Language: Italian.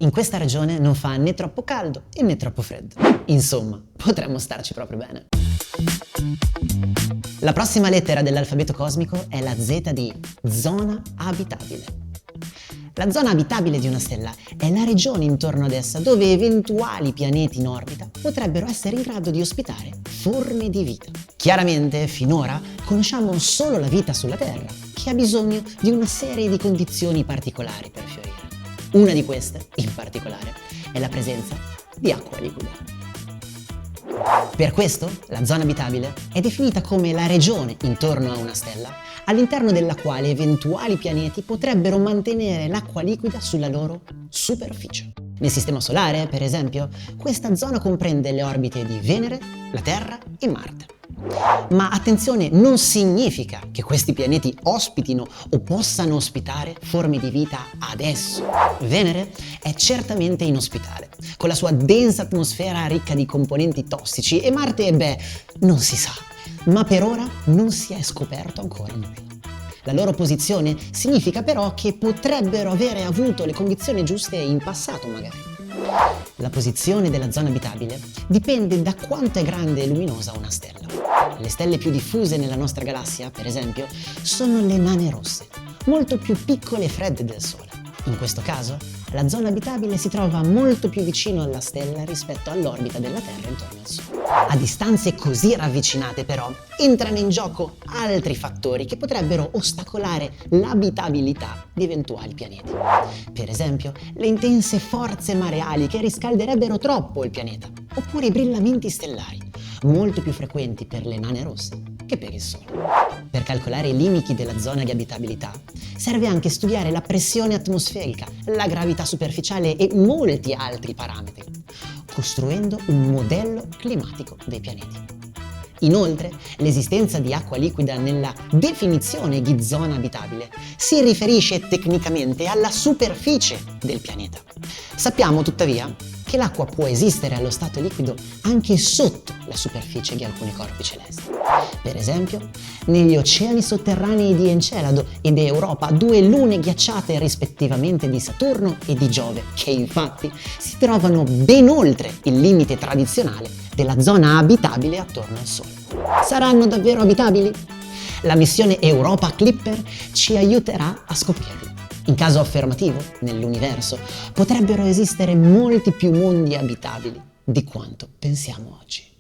In questa regione non fa né troppo caldo e né troppo freddo. Insomma, potremmo starci proprio bene. La prossima lettera dell'alfabeto cosmico è la Z di zona abitabile. La zona abitabile di una stella è la regione intorno ad essa dove eventuali pianeti in orbita potrebbero essere in grado di ospitare forme di vita. Chiaramente, finora, conosciamo solo la vita sulla Terra, che ha bisogno di una serie di condizioni particolari per fiorire. Una di queste, in particolare, è la presenza di acqua liquida. Per questo, la zona abitabile è definita come la regione intorno a una stella all'interno della quale eventuali pianeti potrebbero mantenere l'acqua liquida sulla loro superficie. Nel Sistema Solare, per esempio, questa zona comprende le orbite di Venere, la Terra e Marte. Ma attenzione, non significa che questi pianeti ospitino o possano ospitare forme di vita adesso. Venere è certamente inospitale, con la sua densa atmosfera ricca di componenti tossici, e Marte, non si sa, ma per ora non si è scoperto ancora nulla. La loro posizione significa però che potrebbero avere avuto le condizioni giuste in passato magari. La posizione della zona abitabile dipende da quanto è grande e luminosa una stella. Le stelle più diffuse nella nostra galassia, per esempio, sono le nane rosse, molto più piccole e fredde del Sole. In questo caso, la zona abitabile si trova molto più vicino alla stella rispetto all'orbita della Terra intorno al Sole. A distanze così ravvicinate, però, entrano in gioco altri fattori che potrebbero ostacolare l'abitabilità di eventuali pianeti. Per esempio, le intense forze mareali che riscalderebbero troppo il pianeta, oppure i brillamenti stellari, molto più frequenti per le nane rosse che per il Sole. Per calcolare i limiti della zona di abitabilità serve anche studiare la pressione atmosferica, la gravità superficiale e molti altri parametri, costruendo un modello climatico dei pianeti. Inoltre, l'esistenza di acqua liquida nella definizione di zona abitabile si riferisce tecnicamente alla superficie del pianeta. Sappiamo tuttavia che l'acqua può esistere allo stato liquido anche sotto la superficie di alcuni corpi celesti. Per esempio, negli oceani sotterranei di Encelado e di Europa, due lune ghiacciate rispettivamente di Saturno e di Giove, che infatti si trovano ben oltre il limite tradizionale della zona abitabile attorno al Sole. Saranno davvero abitabili? La missione Europa Clipper ci aiuterà a scoprirlo. In caso affermativo, nell'universo, potrebbero esistere molti più mondi abitabili di quanto pensiamo oggi.